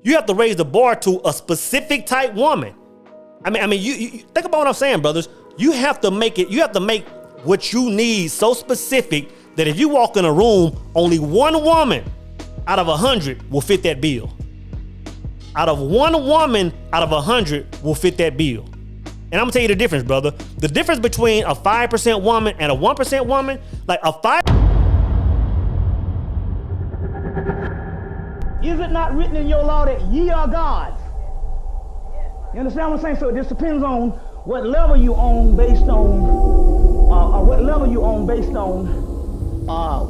You have to raise the bar to a specific type woman. You think about what I'm saying, brothers. You have to make what you need so specific that if you walk in a room, only one woman out of 100 will fit that bill. Out of one woman out of 100 will fit that bill. And I'm gonna tell you the difference, brother. The difference between a 5% woman and a 1% woman, like a 5. Is it not written in your law that ye are gods? You understand what I'm saying? So it just depends on what level you on based on,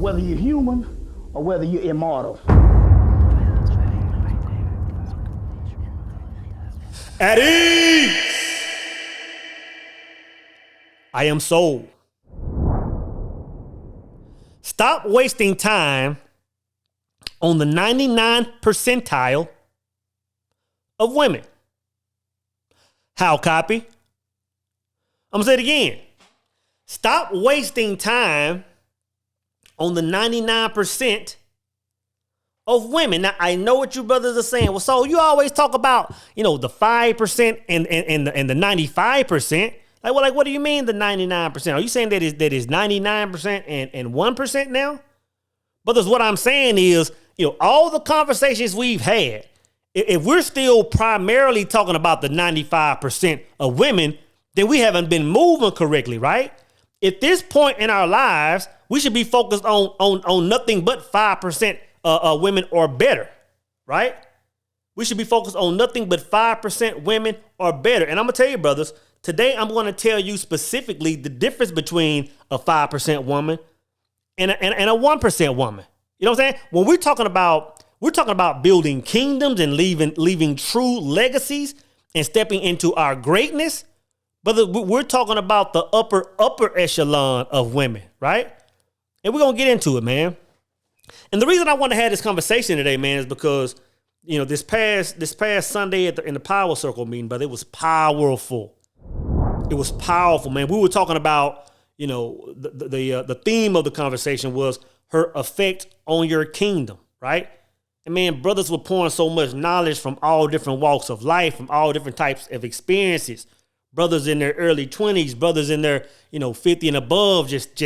whether you're human or whether you're immortal. At ease. I am soul. Stop wasting time on the 99 percentile of women. How copy? I'm gonna say it again. Stop wasting time on the 99% of women. Now, I know what you brothers are saying. Well, so you always talk about, the 5% and the 95%. Like, what do you mean the 99%? Are you saying that is 99% and 1% now? Brothers, what I'm saying is, all the conversations we've had, if we're still primarily talking about the 95% of women, then we haven't been moving correctly, right? At this point in our lives, we should be focused on nothing but 5% women or better, right? We should be focused on nothing but 5% women or better. And I'm going to tell you, brothers, today I'm going to tell you specifically the difference between a 5% woman and a 1% woman. You know what I'm saying? When we're talking about building kingdoms and leaving true legacies and stepping into our greatness, brother, we're talking about the upper echelon of women, right? And we're gonna get into it, man. And the reason I want to have this conversation today, man, is because this past Sunday in the Power Circle meeting, brother, it was powerful. It was powerful, man. We were talking about, the theme of the conversation was her effect on your kingdom, right? And man, brothers were pouring so much knowledge from all different walks of life, from all different types of experiences. Brothers in their early 20s, brothers in their 50 and above, just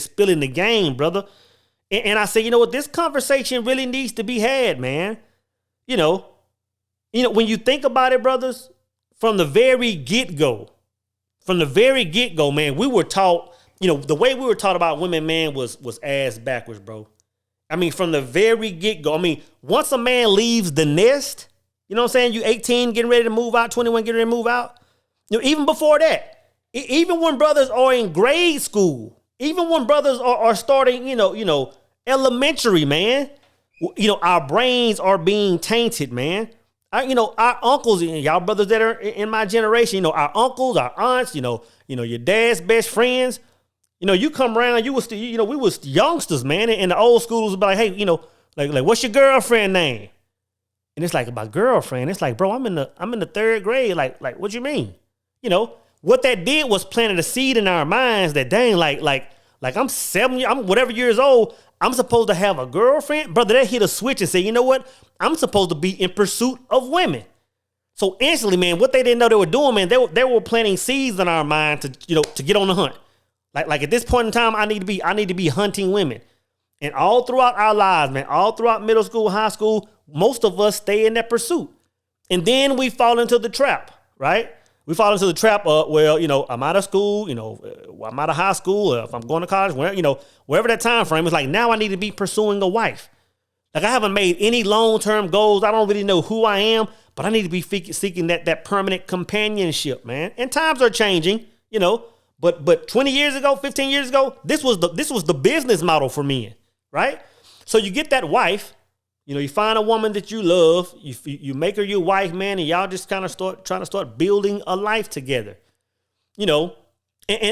spilling the game, brother. And I say, what, this conversation really needs to be had, man. When you think about it, brothers, from the very get-go, man, we were taught, the way we were taught about women, man, was ass backwards, bro. From the very get-go. Once a man leaves the nest, you know what I'm saying? You 18 getting ready to move out, 21 getting ready to move out. Even before that, even when brothers are in grade school, even when brothers are starting, elementary, man, our brains are being tainted, man. Our uncles, y'all brothers that are in my generation, our uncles, our aunts, your dad's best friends, you come around, we was youngsters, man, and the old schools would be like, hey, like what's your girlfriend name? And it's like, my girlfriend. It's like, bro, I'm in the third grade. Like what you mean? What that did was planted a seed in our minds that dang, like I'm 7, I'm whatever years old, I'm supposed to have a girlfriend. Brother, that hit a switch and say, you know what? I'm supposed to be in pursuit of women. So instantly, man, what they didn't know they were doing, man, they were planting seeds in our mind to get on the hunt. Like at this point in time, I need to be hunting women. And all throughout our lives, man, all throughout middle school, high school, most of us stay in that pursuit. And then we fall into the trap, right? We fall into the trap of, I'm out of school, I'm out of high school, if I'm going to college, wherever that time frame is, like, now I need to be pursuing a wife. Like, I haven't made any long-term goals. I don't really know who I am, but I need to be seeking that permanent companionship, man. And times are changing, but 20 years ago, 15 years ago, this was the business model for men, right? So you get that wife, you find a woman that you love, you make her your wife, man, and y'all just kind of start building a life together, and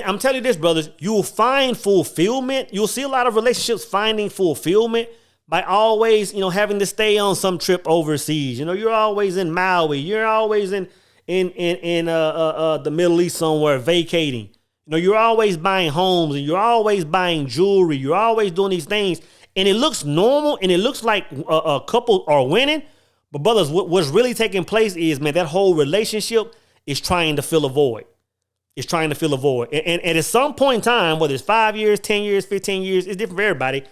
I'm telling you this, brothers, you will find fulfillment. You'll see a lot of relationships finding fulfillment by always, having to stay on some trip overseas. You're always in Maui. You're always in the Middle East somewhere vacating. You're always buying homes and you're always buying jewelry. You're always doing these things. And it looks normal and it looks like a couple are winning. But brothers, what's really taking place is, man, that whole relationship is trying to fill a void. It's trying to fill a void. And at some point in time, whether it's 5 years, 10 years, 15 years, it's different for everybody.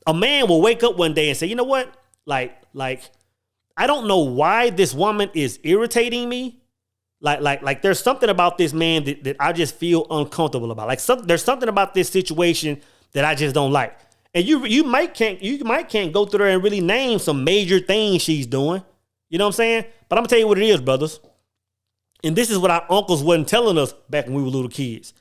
A man will wake up one day and say, you know what? Like, I don't know why this woman is irritating me. Like there's something about this man that I just feel uncomfortable about. There's something about this situation that I just don't like. And you might can't go through there and really name some major things she's doing. You know what I'm saying? But I'm gonna tell you what it is, brothers. And this is what our uncles wasn't telling us back when we were little kids.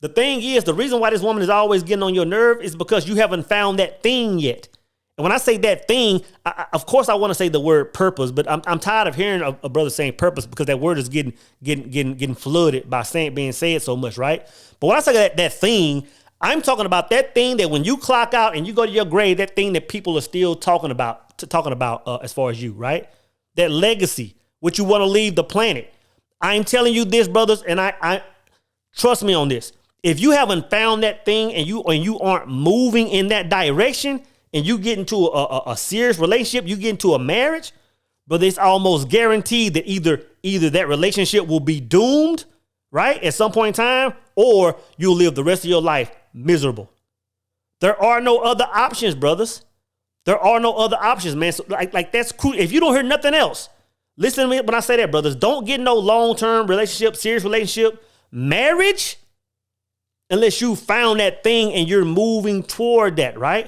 The thing is, the reason why this woman is always getting on your nerve is because you haven't found that thing yet. And when I say that thing, of course I want to say the word purpose, but I'm tired of hearing a brother saying purpose because that word is getting flooded by being said so much, right? But when I say that thing, I'm talking about that thing that when you clock out and you go to your grave, that thing that people are still talking about as far as you, right? That legacy, what you want to leave the planet. I'm telling you this, brothers, and I trust me on this. If you haven't found that thing and you aren't moving in that direction and you get into a serious relationship, you get into a marriage, but it's almost guaranteed that either that relationship will be doomed, right, at some point in time, or you'll live the rest of your life miserable. There are no other options, brothers. There are no other options, man. So like that's cool. If you don't hear nothing else, listen to me when I say that, brothers. Don't get no long-term relationship, serious relationship, marriage, unless you found that thing and you're moving toward that, right?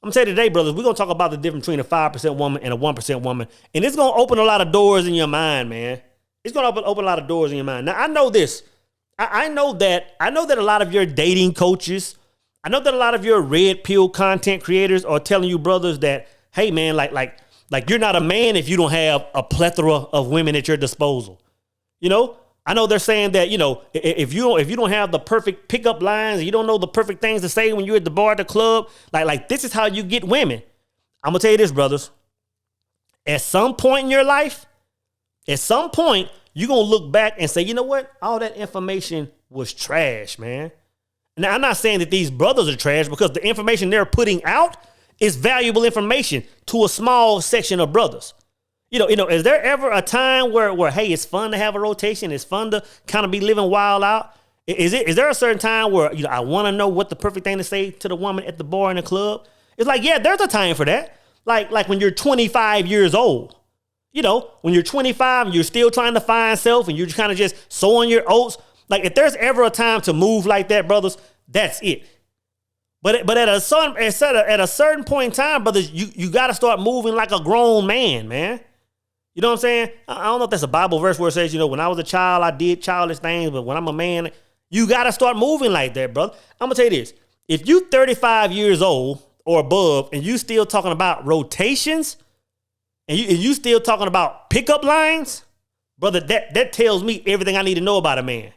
I'm gonna tell you today, brothers, we're gonna talk about the difference between a 5% woman and a 1% woman. And it's gonna open a lot of doors in your mind, man. It's gonna open a lot of doors in your mind. Now, I know this. I know that a lot of your dating coaches, I know that a lot of your red pill content creators are telling you, brothers, that, hey, man, like you're not a man if you don't have a plethora of women at your disposal. You know, I know they're saying that, you know, if you don't have the perfect pickup lines, you don't know the perfect things to say when you're at the bar, at the club, like this is how you get women. I'm gonna tell you this, brothers. At some point in your life, you're going to look back and say, you know what? All that information was trash, man. Now, I'm not saying that these brothers are trash because the information they're putting out is valuable information to a small section of brothers. You know, is there ever a time where hey, it's fun to have a rotation? It's fun to kind of be living wild out? Is there a certain time where, you know, I want to know what the perfect thing to say to the woman at the bar in the club? It's like, yeah, there's a time for that. Like when you're 25 years old. You know, when you're 25 and you're still trying to find self and you're kind of just sowing your oats. Like if there's ever a time to move like that, brothers, that's it. But at a certain point in time, brothers, you got to start moving like a grown man, man. You know what I'm saying? I don't know if that's a Bible verse where it says, you know, when I was a child, I did childish things, but when I'm a man, you got to start moving like that, brother. I'm going to tell you this. If you 35 years old or above and you still talking about rotations, and you still talking about pickup lines, brother, that tells me everything I need to know about a man.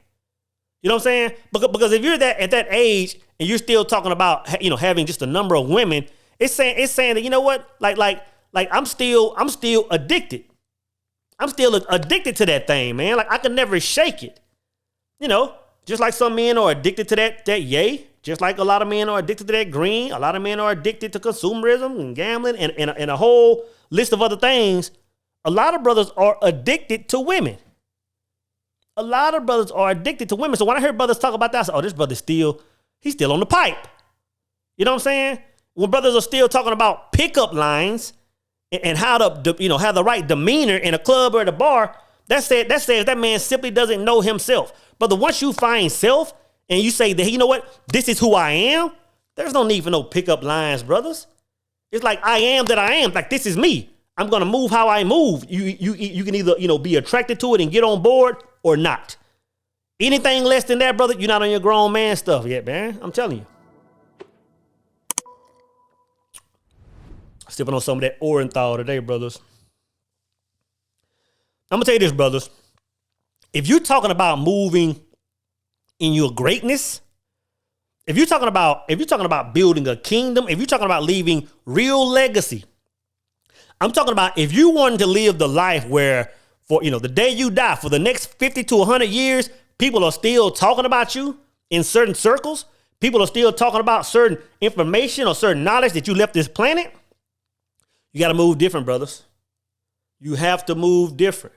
You know what I'm saying? Because if you're at that age and you're still talking about, you know, having just a number of women, it's saying that, you know what, like I'm still addicted. I'm still addicted to that thing, man. Like I can never shake it. You know, just like some men are addicted to that yay. Just like a lot of men are addicted to that green. A lot of men are addicted to consumerism and gambling and a whole list of other things. A lot of brothers are addicted to women. A lot of brothers are addicted to women. So when I hear brothers talk about that, I say, oh, this brother's he's still on the pipe. You know what I'm saying? When brothers are still talking about pickup lines and how to, you know, have the right demeanor in a club or at a bar, that says that man simply doesn't know himself. Brother, once you find self and you say that, you know what, this is who I am, there's no need for no pickup lines, brothers. It's like I am that I am. Like this is me. I'm gonna move how I move. You can either, you know, be attracted to it and get on board or not. Anything less than that, brother, you're not on your grown man stuff yet, man. I'm telling you. Sipping on some of that Orenthal today, brothers. I'm gonna tell you this, brothers. If you're talking about moving in your greatness, if you're talking about building a kingdom, if you're talking about leaving real legacy, I'm talking about if you wanted to live the life where, for, you know, the day you die, for the next 50 to 100 years, people are still talking about you in certain circles. People are still talking about certain information or certain knowledge that you left this planet. You got to move different, brothers. You have to move different.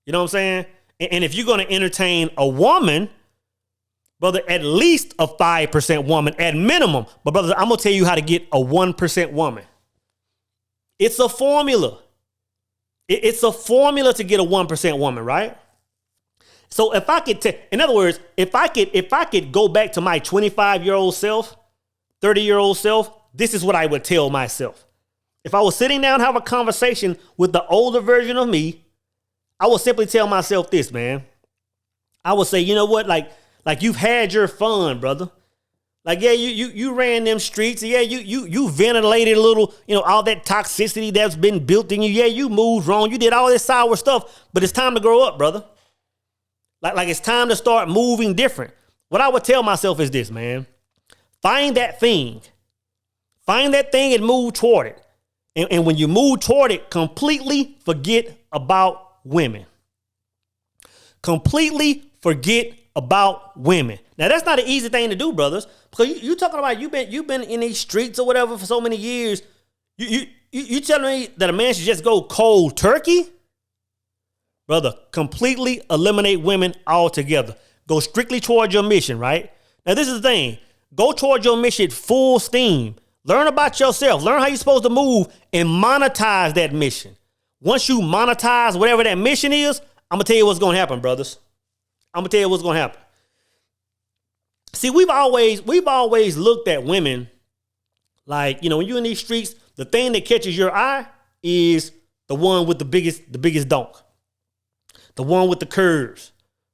You know what I'm saying? And if you're going to entertain a woman, brother, at least a 5% woman at minimum. But brother, I'm going to tell you how to get a 1% woman. It's a formula. It's a formula to get a 1% woman, right? So if I could, in other words, if I could go back to my 25-year-old self, 30-year-old self, this is what I would tell myself. If I was sitting down and have a conversation with the older version of me, I would simply tell myself this, man. I would say, you know what? Like you've had your fun, brother. Like, yeah, you ran them streets. Yeah, you ventilated a little, all that toxicity that's been built in you. Yeah, you moved wrong. You did all this sour stuff, but it's time to grow up, brother. Like it's time to start moving different. What I would tell myself is this, man. Find that thing. Find that thing and move toward it. And when you move toward it, completely forget about women. Completely forget about women. Now, that's not an easy thing to do, brothers, because you talking about you've been in these streets or whatever for so many years. You telling me that a man should just go cold turkey? Brother, completely eliminate women altogether. Go strictly toward your mission, right? Now, this is the thing. Go toward your mission full steam. Learn about yourself. Learn how you're supposed to move and monetize that mission. Once you monetize whatever that mission is, I'm going to tell you what's going to happen, brothers. I'm going to tell you what's going to happen. See, we've always looked at women like, when you're in these streets, the thing that catches your eye is the one with the biggest donk. The one with the curves.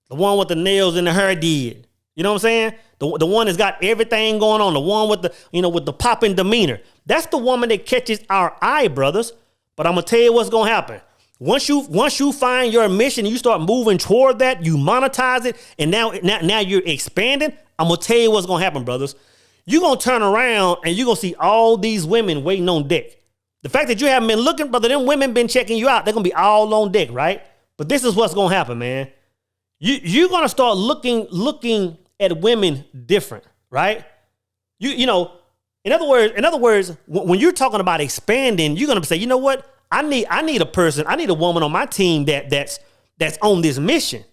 The one with the nails and the hair did. You know what I'm saying? The one that's got everything going on. The one with the, with the popping demeanor. That's the woman that catches our eye, brothers. But I'm going to tell you what's going to happen. Once you find your mission and you start moving toward that, you monetize it, and now you're expanding, I'm going to tell you what's going to happen, brothers. You're going to turn around and you're going to see all these women waiting on deck. The fact that you haven't been looking, brother, them women been checking you out. They're going to be all on deck, right? But this is what's going to happen, man. You're going to start looking at women different, right? In other words, when you're talking about expanding, you're going to say, you know what? I need a woman on my team that's on this mission,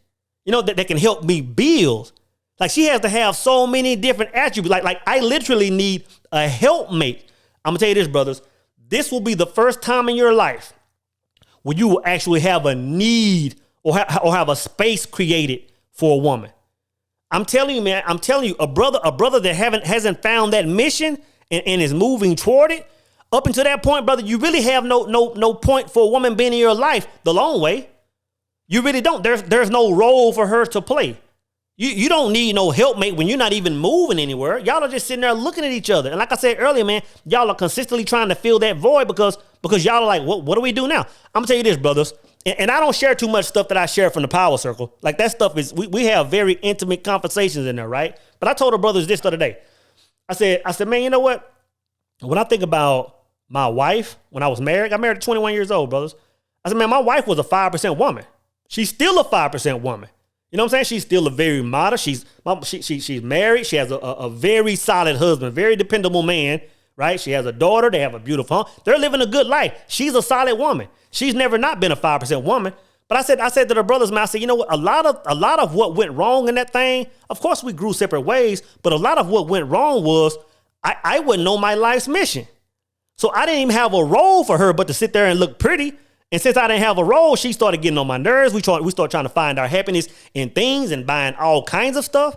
that can help me build. Like, she has to have so many different attributes. Like I literally need a helpmate. I'm gonna tell you this, brothers. This will be the first time in your life where you will actually have a need or have a space created for a woman. I'm telling you, man. A brother that hasn't found that mission and is moving toward it. Up until that point, brother, you really have no point for a woman being in your life the long way. You really don't. There's no role for her to play. You don't need no helpmate when you're not even moving anywhere. Y'all are just sitting there looking at each other. And like I said earlier, man, y'all are consistently trying to fill that void because y'all are like, what do we do now? I'm gonna tell you this, brothers. And I don't share too much stuff that I share from the power circle. Like, that stuff is, we have very intimate conversations in there, right? But I told the brothers this the other day. I said, man, you know what? When I think about my wife, when I was married, I got married at 21 years old, brothers. I said, man, my wife was a 5% woman. She's still a 5% woman. You know what I'm saying? She's still a very modest. She's married. She has a very solid husband, very dependable man, right? She has a daughter. They have a beautiful home. They're living a good life. She's a solid woman. She's never not been a 5% woman. But I said to the brothers, man, I said, you know what? A lot of what went wrong in that thing, of course we grew separate ways, but a lot of what went wrong was I wouldn't know my life's mission. So I didn't even have a role for her but to sit there and look pretty. And since I didn't have a role, she started getting on my nerves. We started trying to find our happiness in things and buying all kinds of stuff.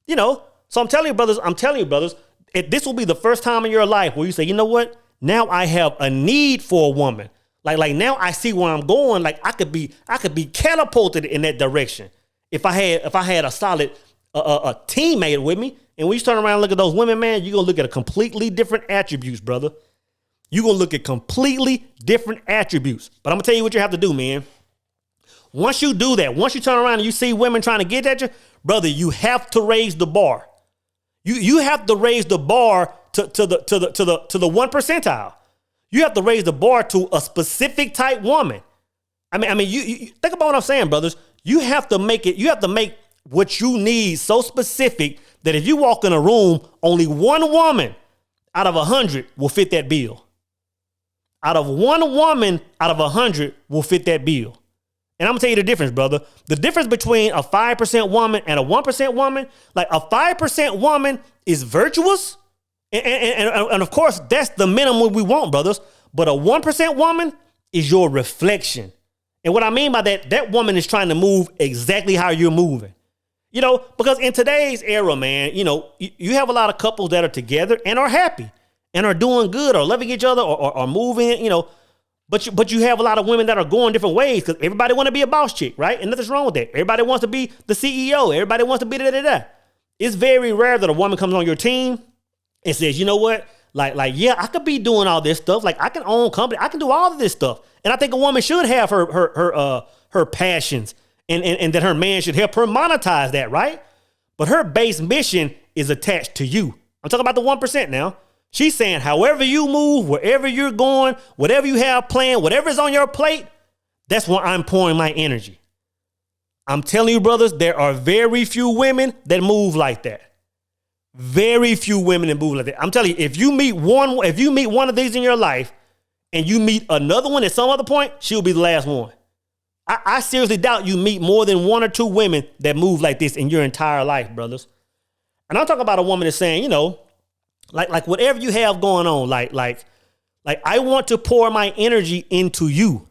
So I'm telling you, brothers, this will be the first time in your life where you say, you know what? Now I have a need for a woman. Like now I see where I'm going. Like I could be catapulted in that direction if I had a solid a teammate with me. And when you turn around and look at those women, man, you're gonna look at a completely different attributes, brother. You're going to look at completely different attributes. But I'm going to tell you what you have to do, man. Once you do that, once you turn around and you see women trying to get at you, brother, you have to raise the bar. You have to raise the bar to the 1 percentile. You have to raise the bar to a specific type woman. I mean, you think about what I'm saying, brothers. You have to make what you need so specific that if you walk in a room, only one woman out of 100 will fit that bill. out of one woman out of 100 will fit that bill. And I'm gonna tell you the difference, brother. The difference between a 5% woman and a 1% woman, like a 5% woman is virtuous. And of course, that's the minimum we want, brothers. But a 1% woman is your reflection. And what I mean by that, that woman is trying to move exactly how you're moving. You know, because in today's era, man, you know, you have a lot of couples that are together and are happy and are doing good or loving each other or moving, you know. But you have a lot of women that are going different ways because everybody want to be a boss chick, right? And nothing's wrong with that. Everybody wants to be the CEO. Everybody wants to be da-da-da-da. It's very rare that a woman comes on your team and says, you know what? Like, yeah, I could be doing all this stuff. Like, I can own company. I can do all of this stuff. And I think a woman should have her passions and that her man should help her monetize that, right? But her base mission is attached to you. I'm talking about the 1% now. She's saying, however you move, wherever you're going, whatever you have planned, whatever's on your plate, that's where I'm pouring my energy. I'm telling you, brothers, there are very few women that move like that. Very few women that move like that. I'm telling you, if you meet one of these in your life and you meet another one at some other point, she'll be the last one. I seriously doubt you meet more than one or two women that move like this in your entire life, brothers. And I'm talking about a woman that's saying, you know, like whatever you have going on, like I want to pour my energy into you.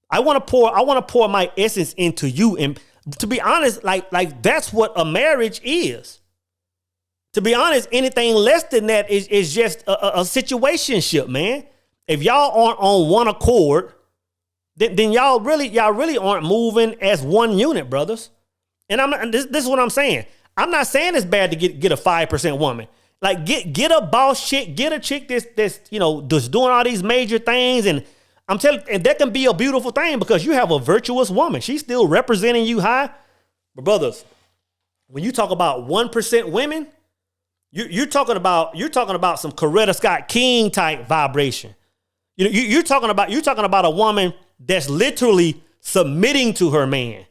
I want to pour my essence into you. And to be honest, like that's what a marriage is. To be honest, anything less than that is just a situationship, man. If y'all aren't on one accord, then y'all really aren't moving as one unit, brothers. And this is what I'm saying. I'm not saying it's bad to get a 5% woman. Like get a boss chick, get a chick that's you know just doing all these major things, and I'm telling you, and that can be a beautiful thing because you have a virtuous woman. She's still representing you high. But brothers, when you talk about 1% women, you're talking about some Coretta Scott King type vibration. You know, you're talking about a woman that's literally submitting to her man.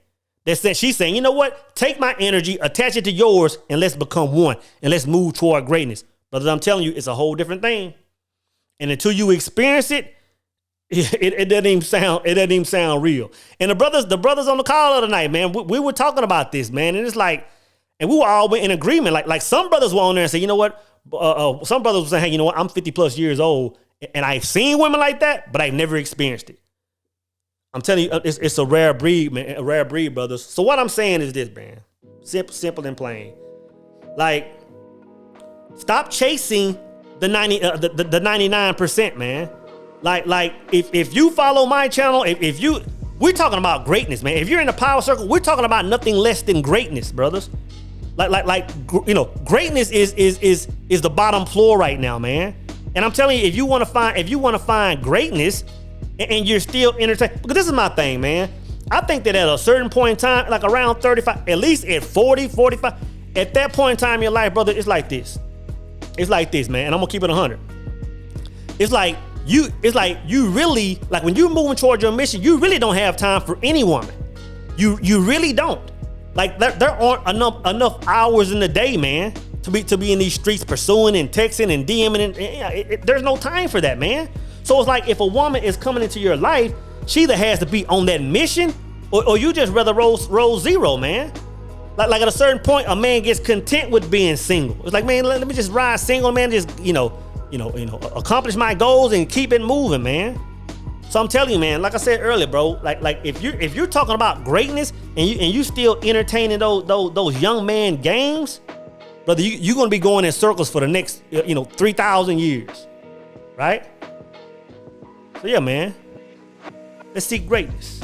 She's saying, you know what? Take my energy, attach it to yours, and let's become one. And let's move toward greatness. But I'm telling you, it's a whole different thing. And until you experience it, it doesn't even sound real. And the brothers on the call the other night, man, we were talking about this, man. And it's like, and we were all in agreement. Like some brothers were on there and say, you know what? Some brothers were saying, hey, you know what? I'm 50 plus years old, and I've seen women like that, but I've never experienced it. I'm telling you, it's a rare breed, man. A rare breed, brothers. So what I'm saying is this, man. Simple and plain. Like, stop chasing the 99%, man. Like if you follow my channel, we're talking about greatness, man. If you're in the power circle, we're talking about nothing less than greatness, brothers. Like you know, greatness is the bottom floor right now, man. And I'm telling you, if you want to find greatness, and you're still entertained, because this is my thing, man. I think that at a certain point in time, like around 35, at least at 40, 45, at that point in time in your life, brother, it's like this. It's like this, man. And I'm gonna keep it 100. It's like you really, like when you're moving towards your mission, you really don't have time for any woman. You really don't. Like there aren't enough hours in the day, man, to be in these streets pursuing and texting and DMing, and there's no time for that, man. So it's like if a woman is coming into your life, she either has to be on that mission or you just rather roll zero, man. Like at a certain point, a man gets content with being single. It's like, man, let me just ride single, man. Just, you know, accomplish my goals and keep it moving, man. So I'm telling you, man, like I said earlier, bro, like if you're talking about greatness and you still entertaining those young man games, brother, you're gonna be going in circles for the next 3,000 years, right? So yeah, man, let's seek greatness.